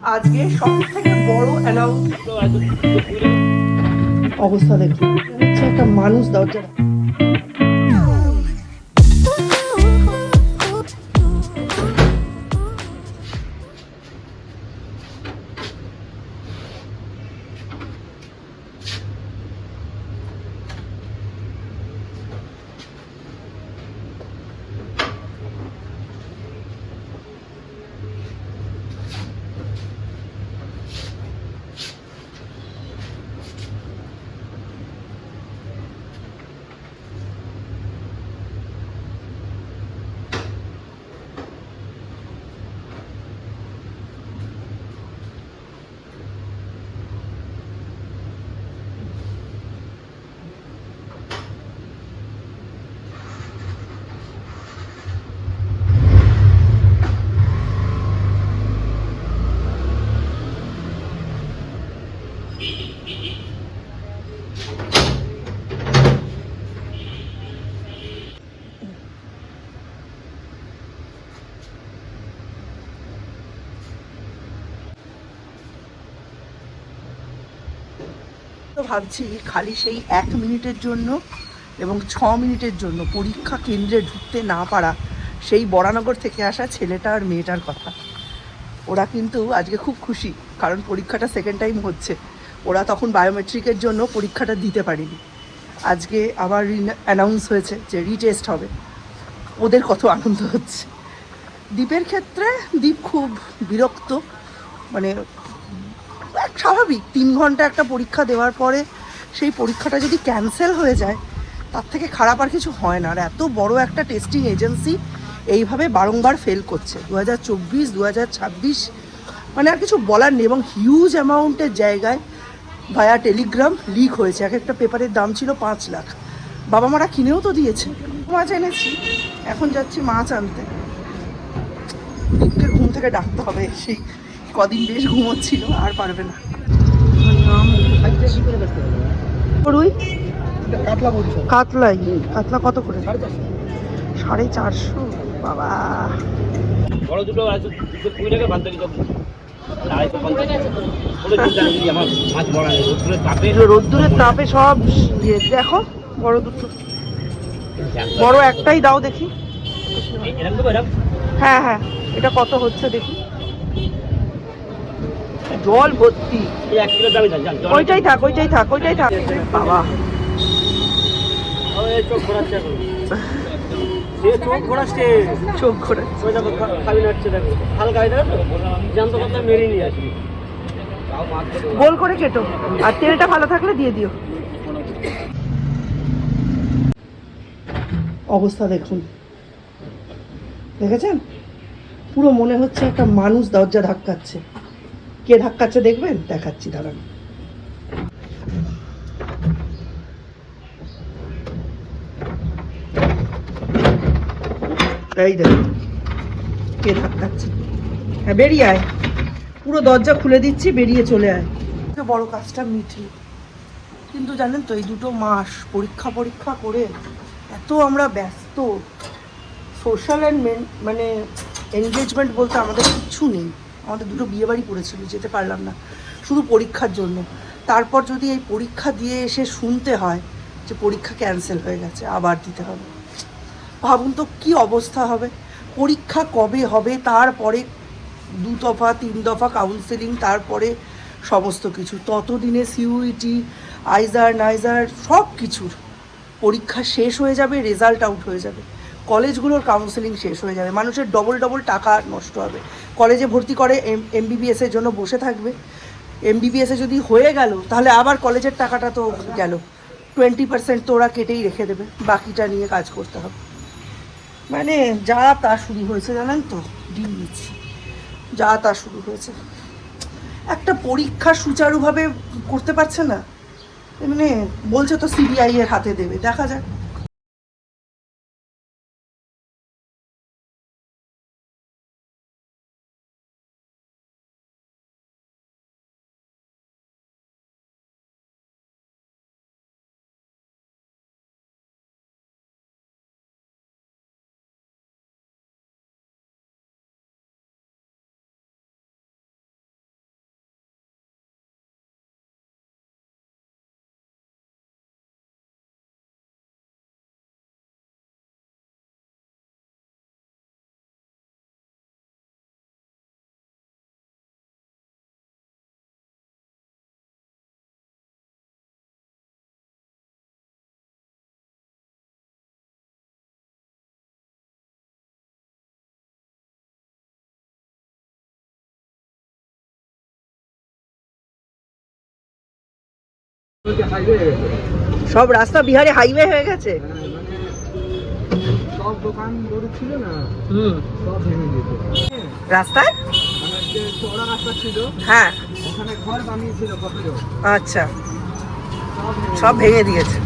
আজকে সব থেকে বড় অ্যানাউন্স অবস্থা দেখুন, হচ্ছে একটা মানুষ দরজা। তো ভাবছি খালি সেই 1 মিনিটের জন্য এবং 6 মিনিটের জন্য পরীক্ষা কেন্দ্রে ঢুকতে না পারা সেই বরানগর থেকে আসা ছেলেটা আর মেয়েটার কথা। ওরা কিন্তু আজকে খুব খুশি, কারণ পরীক্ষাটা সেকেন্ড টাইম হচ্ছে। ওরা তখন বায়োমেট্রিকের জন্য পরীক্ষাটা দিতে পারেনি। আজকে আবার অ্যানাউন্স হয়েছে যে রিটেস্ট হবে। ওদের কত আনন্দ হচ্ছে। দ্বীপের ক্ষেত্রে দ্বীপ খুব বিরক্ত, মানে স্বাভাবিক 3 ঘন্টা একটা পরীক্ষা দেওয়ার পরে সেই পরীক্ষাটা যদি ক্যান্সেল হয়ে যায়, তার থেকে খারাপ আর কিছু হয় না। আর এত বড় একটা টেস্টিং এজেন্সি এইভাবে বারংবার ফেল করছে 2024 2026, মানে আর কিছু বলার নেই। এবং হিউজ অ্যামাউন্টের জায়গায় ভায়া টেলিগ্রাম লিক হয়েছে। এক একটা পেপারের দাম ছিল 5 লাখ। বাবা মারা কিনেও তো দিয়েছে। মাছ এনেছি, এখন যাচ্ছি মাছ আনতে। ঘুম থেকে ডাকতে হবে, সেই কদিন বেশ ঘুমোচ্ছিল, আর পারবে না। রুই কাতলাই, কাতলা কত করে? 450। বাবা, বড় দুটো আছে, 220 টাকা বাদ দিতে হবে। 250 রোদ্দুরের তাপে সব দেখো। বড় দুটো, বড় একটাই দাও দেখি। হ্যাঁ হ্যাঁ, এটা কত হচ্ছে দেখি। জল ভর্তি। 1 কিলো দাবি দেন। ওইটাই থাক, ওইটাই থাক, ওইটাই থাক। বাবা, চোখ ঘোরাচ্ছে এখন। চোখ ঘোরাচ্ছে, চোখ ঘোরাচ্ছে। ওই দেখো খাবি নাচ্ছে, দেখো হালকা এটা জ্যান্ত কথা মেরে নিয়ে আসি। গোল করে কেটো, আর তেলটা ভালো থাকলে দিয়ে দিও। অবস্থা দেখুন, দেখেছেন? পুরো মনে হচ্ছে একটা মানুষ দরজা ধাক্কাচ্ছে। কে ধাক্কাচ্ছে দেখবেন, দেখাচ্ছি দাঁড়ান। এই দেখুন কে ধাক্কাচ্ছে। হ্যাঁ, বেরিয়ে আয়। পুরো দরজা খুলে দিচ্ছি, বেরিয়ে চলে আয়। বড় কাজটা মিটল। কিন্তু জানেন তো, এই 2 মাস পরীক্ষা পরীক্ষা করে এত আমরা ব্যস্ত, সোশ্যাল অ্যান্ড মানে এনগেজমেন্ট বলতে আমাদের কিচ্ছু নেই। আমাদের 2টো বিয়েবাড়ি পড়েছিল, যেতে পারলাম না শুধু পরীক্ষার জন্য। তারপর যদি এই পরীক্ষা দিয়ে এসে শুনতে হয় যে পরীক্ষা ক্যান্সেল হয়ে গেছে, আবার দিতে হবে, ভাবুন তো কী অবস্থা হবে। পরীক্ষা কবে হবে, তারপরে 2 দফা 3 দফা কাউন্সেলিং, তারপরে সমস্ত কিছু। ততদিনে সিইউইটি, আইজার নাইজার সব কিছুর পরীক্ষা শেষ হয়ে যাবে, রেজাল্ট আউট হয়ে যাবে, কলেজগুলোর কাউন্সেলিং শেষ হয়ে যাবে, মানুষের ডবল ডবল টাকা নষ্ট হবে। কলেজে ভর্তি করে এমবিবিএসের জন্য বসে থাকবে। এমবিবিএসে যদি হয়ে গেল, তাহলে আবার কলেজের টাকাটা তো গেল। 20% তো ওরা কেটেই রেখে দেবে, বাকিটা নিয়ে কাজ করতে হবে। মানে যা তা শুরু হয়েছে, জানেন তো, ডিম দিচ্ছি, যা তা শুরু হয়েছে। একটা পরীক্ষা সুচারুভাবে করতে পারছে না, মানে বলছে তো সিবিআই এর হাতে দেবে, দেখা যাক। সব রাস্তা বিহারে হাইওয়ে হয়ে গেছে। সব দোকান ছিল না, সব ভেঙে দিয়েছে রাস্তায়। মানে যে চওড়া রাস্তা ছিল, হ্যাঁ, ওখানে ঘর বানিয়েছিল কত। আচ্ছা, সব ভেঙে দিয়েছে,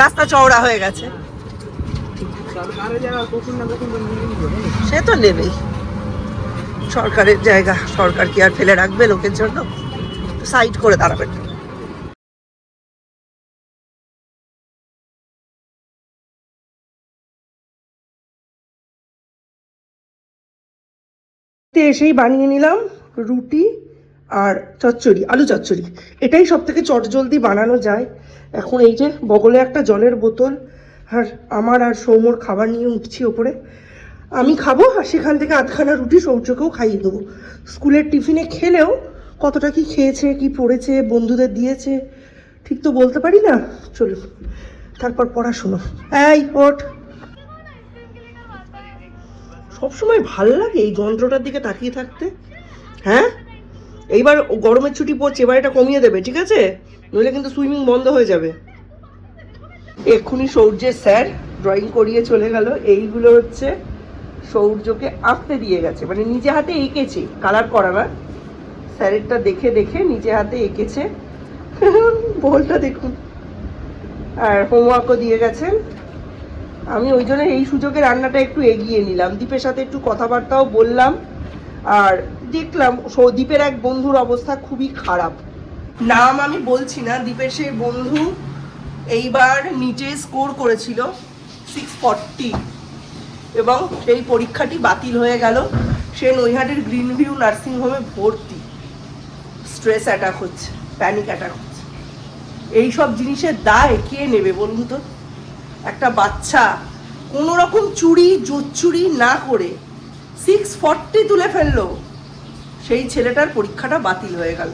রাস্তা চওড়া হয়ে গেছে। সরকারের জায়গা কখন না কখন তো নিয়ে নিবে। সে তো নেবেই, সরকারের জায়গা সরকার কি আর ফেলে রাখবে লোকের জন্য? সাইড করে দাঁড়াবে। এসেই বানিয়ে নিলাম রুটি আর চচ্চড়ি, আলু চচ্চড়ি। এটাই সব থেকে চটজলদি বানানো যায়। এখন এই যে বগলে একটা জলের বোতল, আর আমার আর সৌমর খাবার নিয়ে উঠছি ওপরে। আমি খাবো, আর সেখান থেকে আধখানা রুটি সৌর্যকেও খাইয়ে দেবো। স্কুলের টিফিনে খেলেও কতটা কি খেয়েছে, কি পড়েছে, বন্ধুদের দিয়েছে ঠিক তো বলতে পারি না। চলুন, তারপর পড়াশুনো। এই ওঠ। সবসময় ভাল লাগে এই যন্ত্রটার দিকে তাকিয়ে থাকতে। হ্যাঁ, এইবার গরমের ছুটি পড়ছে, এবার এটা কমিয়ে দেবে, ঠিক আছে? নইলে কিন্তু সুইমিং বন্ধ হয়ে যাবে। এক্ষুনি সৌর্যের স্যার ড্রয়িং করিয়ে চলে গেল। এইগুলো হচ্ছে সৌর্যকে আঁকতে দিয়ে গেছে, মানে নিজে হাতে এঁকেছে, কালার করা না। স্যারেরটা দেখে দেখে নিজে হাতে এঁকেছে। বলটা দেখুন। আর হোমওয়ার্কও দিয়ে গেছেন। আমি ওই জন্য এই সুযোগে রান্নাটা একটু এগিয়ে নিলাম, দীপের সাথে একটু কথাবার্তাও বললাম। আর দেখলাম দীপের এক বন্ধুর অবস্থা খুবই খারাপ। নাম আমি বলছি না। দীপের সেই বন্ধু এইবার নিটে স্কোর করেছিল 640, এবং সেই পরীক্ষাটি বাতিল হয়ে গেল। সে নৈহাটির গ্রিন ভিউ নার্সিংহোমে ভর্তি। স্ট্রেস অ্যাটাক হচ্ছে, প্যানিক অ্যাটাক হচ্ছে। এইসব জিনিসের দায় কে নেবে বলুন তো? একটা বাচ্চা কোনো রকম চুরি জোচ্চুরি না করে 640 তুলে ফেললো, সেই ছেলেটার পরীক্ষাটা বাতিল হয়ে গেল।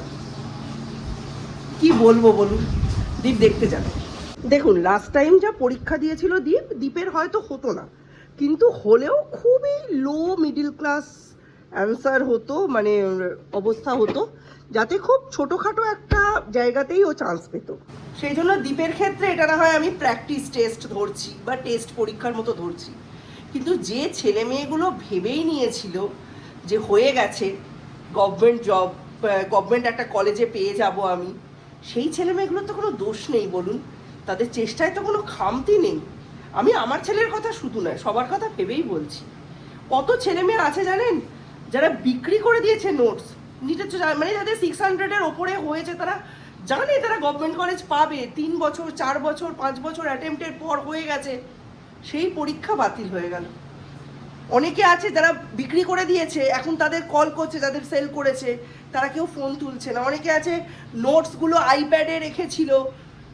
কি বলবো বলুন? দীপ দেখতে যাবে। দেখুন, লাস্ট টাইম যা পরীক্ষা দিয়েছিল দীপের হয়তো হতো না, কিন্তু হলেও খুবই লো মিডিল ক্লাস অ্যান্সার হতো, মানে অবস্থা হতো, যাতে খুব ছোটোখাটো একটা জায়গাতেই ও চান্স পেত। সেই জন্য দীপের ক্ষেত্রে এটা না হয় আমি প্র্যাকটিস টেস্ট ধরছি বা টেস্ট পরীক্ষার মতো ধরছি, কিন্তু যে ছেলে মেয়েগুলো ভেবেই নিয়েছিল যে হয়ে গেছে গভর্নমেন্ট জব, গভর্নমেন্ট একটা কলেজে পেয়ে যাব আমি, সেই ছেলে মেয়েগুলোর তো কোনো দোষ নেই বলুন? তাদের চেষ্টায় তো কোনো খামতি নেই। আমি আমার ছেলের কথা শুধু নয়, সবার কথা ভেবেই বলছি। কত ছেলে মেয়ে আছে জানেন, যারা বিক্রি করে দিয়েছে নোটস নিতে, মানে যাদের 600-এর ওপরে হয়েছে, তারা জানে তারা গভর্নমেন্ট কলেজ পাবে, 3 বছর 4 বছর 5 বছর অ্যাটেম্পটের পর হয়ে গেছে, সেই পরীক্ষা বাতিল হয়ে গেল। অনেকে আছে যারা বিক্রি করে দিয়েছে, এখন তাদের কল করছে, যাদের সেল করেছে তারা কেউ ফোন তুলছে না। অনেকে আছে নোটসগুলো আইপ্যাডে রেখেছিল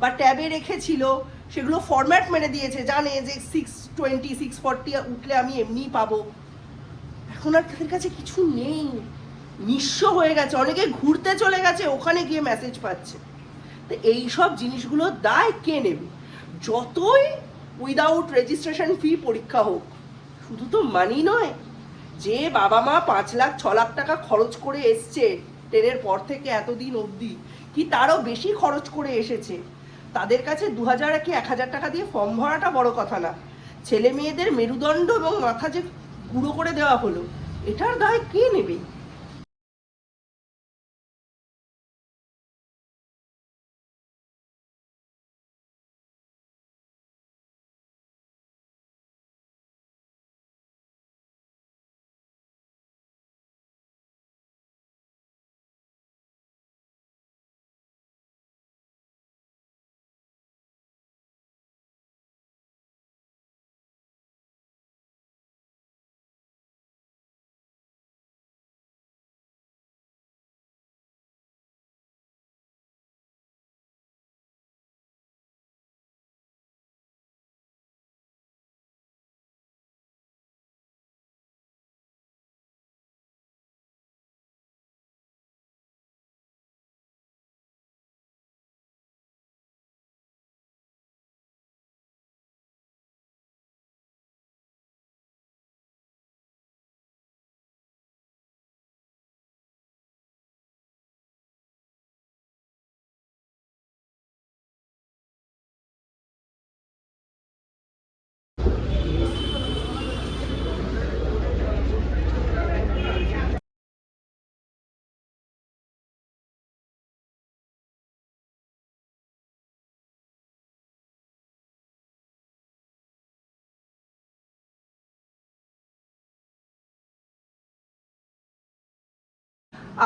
বা ট্যাবে রেখেছিল, সেগুলো ফরম্যাট মেরে দিয়েছে, জানে যে 620 640 উঠলে আমি এমনিই পাবো। এখন আর তাদের কাছে কিছু নেই, নিঃস্ব হয়ে গেছে। অনেকে ঘুরতে চলে গেছে, ওখানে গিয়ে মেসেজ পাচ্ছে। তো এইসব জিনিসগুলোর দায় কে নেবে? যতই উইদাউট রেজিস্ট্রেশন ফি পরীক্ষা হোক, শুধু তো মানি নয়, যে বাবা মা 5 লাখ 6 লাখ টাকা খরচ করে এসছে টেনের পর থেকে এতদিন অবধি, কি তারও বেশি খরচ করে এসেছে, তাদের কাছে 2000 কি 1000 টাকা দিয়ে ফর্ম ভরাটা বড় কথা না। ছেলে মেয়েদের মেরুদণ্ড এবং মাথা যে গুঁড়ো করে দেওয়া হলো, এটার দায় কে নেবে?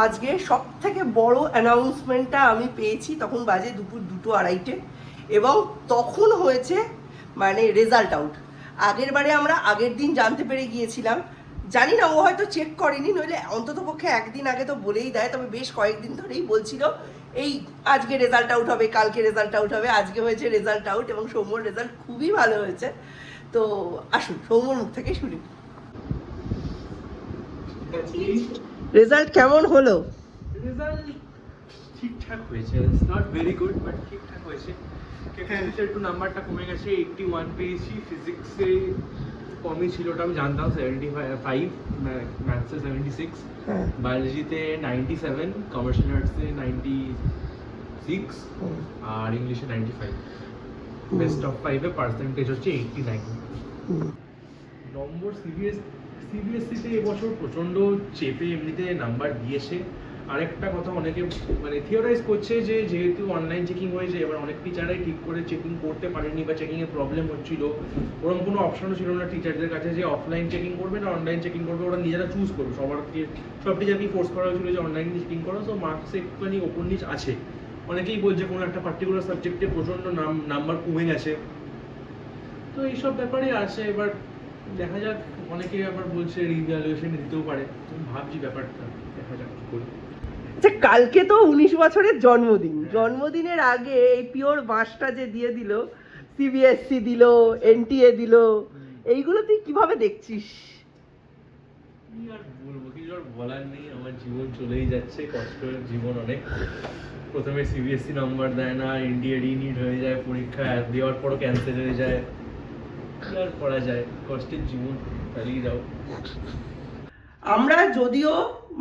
আজকে সব থেকে বড় অ্যানাউন্সমেন্টটা আমি পেয়েছি, তখন বাজে দুপুর 2:30 এবং তখন হয়েছে মানে রেজাল্ট আউট। আগের বারে আমরা আগের দিন জানতে পেরে গিয়েছিলাম, জানি না ও হয়তো চেক করেনি, নইলে অন্তত পক্ষে একদিন আগে তো বলেই দেয়, তবে বেশ কয়েকদিন ধরেই বলছিল এই আজকে রেজাল্ট আউট হবে, কালকে রেজাল্ট আউট হবে। আজকে হয়েছে রেজাল্ট আউট এবং সৌম্যর রেজাল্ট খুবই ভালো হয়েছে। তো আসুন সৌম্যর মুখ থেকে শুনি, রেজাল্ট কেমন হলো? রেজাল্ট ঠিকঠাক হয়েছে, it's not very good but ঠিকঠাক হয়েছে। কেমিস্ট্রিতে একটু নাম্বারটা কমে গেছে, 81 পেয়েছি। ফিজিক্সে কমই ছিল, ওটা আমি জানতাম, 75, ম্যাথসে 76, বায়োলজিতে 97, কমার্শিয়াল আর্টসে 96 আর ইংলিশে 95। বেস্ট অফ 5-এ পার্সেন্টেজ হচ্ছে 89। নম্বর সিবিএসসিতে এবছর প্রচণ্ড চেপে এমনিতে নাম্বার দিয়েছে। আরেকটা কথা, অনেকে মানে থিওরাইজ করছে যে যেহেতু অনলাইন চেকিং হয়েছে, এবার অনেক টিচাররাই ঠিক করে চেকিং করতে পারেনি বা চেকিংয়ে প্রবলেম হচ্ছিল। ওরকম কোনো অপশনও ছিল না টিচারদের কাছে যে অফলাইন চেকিং করবে না অনলাইন চেকিং করবে, ওরা নিজেরা চুজ করবে। সব টিচারকেই ফোর্স করা হয়েছিল যে অনলাইন চেকিং করো। সো মার্কসে একটুখানি ওপর নিচ আছে। অনেকেই বলছে কোনো একটা পার্টিকুলার সাবজেক্টে প্রচণ্ড নাম্বার কমে গেছে। তো এইসব ব্যাপারে আছে। এবার দেখা যাক, অনেকে আবার বলছে রিভ্যালুয়েশন দিতেও পারে। আমি ভাবছি ব্যাপারটা, দেখা যাক কি করি। আচ্ছা, কালকে তো 19 বছরের জন্মদিন, জন্মদিনের আগে এই পিওর বাসটা যে দিয়ে দিল, সিবিএসসি দিল, এনটিএ দিল, এইগুলো তুই কিভাবে দেখছিস? কি আর বলবো, কিছু আর বলার নেই। আমার জীবন চলেই যাচ্ছে, কষ্টের জীবন অনেক। প্রথমে সিবিএসসি নাম্বার দেয় না, এনটিএ রিনিট হয়ে যায়, পরীক্ষা দেওয়ার পরও ক্যান্সেল হয়ে যায়। কি আর করা যায়, কষ্টের জীবন, চালিয়ে যাও। আমরা যদিও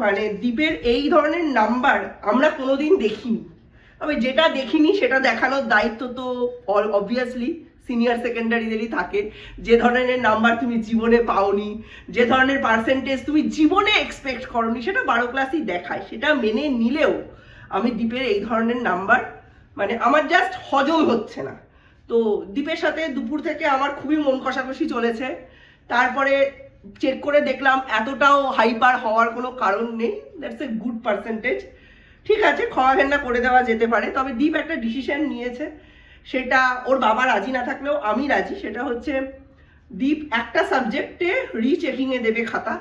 মানে দ্বীপের এই ধরনের নাম্বার আমরা কোনোদিন দেখিনি, তবে যেটা দেখিনি সেটা দেখানোর দায়িত্ব তো অবভিয়াসলি সিনিয়র সেকেন্ডারিদেরই থাকে। যে ধরনের নাম্বার তুমি জীবনে পাওনি, যে ধরনের পার্সেন্টেজ তুমি জীবনে এক্সপেক্ট করোনি, সেটা 12 ক্লাসই দেখায়। সেটা মেনে নিলেও আমি দ্বীপের এই ধরনের নাম্বার মানে আমার জাস্ট হজম হচ্ছে না। তো দ্বীপের সাথে দুপুর থেকে আমার খুবই মন কষাকষি চলেছে। তারপরে চেক করে দেখলাম এতটাও হাইপার হওয়ার কোনো কারণ নেই, দ্যাটস এ গুড পার্সেন্টেজ। ঠিক আছে, ক্ষমা ঘেন্না করে দেওয়া যেতে পারে। তবে দ্বীপ একটা ডিসিশন নিয়েছে, সেটা ওর বাবা রাজি না থাকলেও আমি রাজি। সেটা হচ্ছে দ্বীপ একটা সাবজেক্টে রিচেকিংয়ে দেবে খাতা,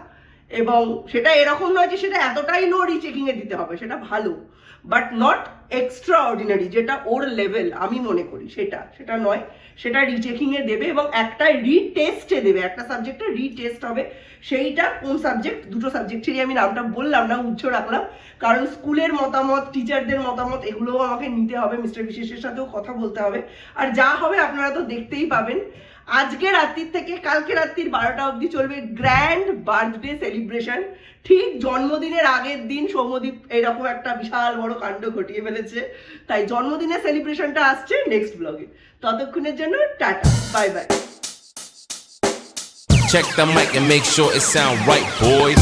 এবং সেটা এরকম নয় যে সেটা এতটাই লো রিচেকিংয়ে দিতে হবে, সেটা ভালো বাট নট এক্সট্রা অর্ডিনারি, যেটা ওর লেভেল আমি মনে করি সেটা নয়। সেটা রিচেকিংয়ে দেবে এবং একটা রিটেস্টে দেবে, একটা সাবজেক্টে রিটেস্ট হবে। সেইটা কোন সাবজেক্ট, দুটো সাবজেক্টেরই আমি নামটা বললাম না, উচ্চ রাখলাম, কারণ স্কুলের মতামত, টিচারদের মতামত, এগুলোও আমাকে নিতে হবে, মিস্টার বিশেষের সাথেও কথা বলতে হবে। আর যা হবে আপনারা তো দেখতেই পাবেন। আজকে রাত্রির থেকে কালকে রাত্রির 12টা অবধি চলবে গ্র্যান্ড বার্থডে সেলিব্রেশন। ঠিক জন্মদিনের আগের দিন সৌম্যদীপ এরকম একটা বিশাল বড় কাণ্ড ঘটিয়ে ফেলেছে, তাই জন্মদিনের সেলিব্রেশনটা আসছে নেক্সট ব্লগে। ততক্ষণের জন্য tata, bye bye. Check the mic and make sure it sound right, boys.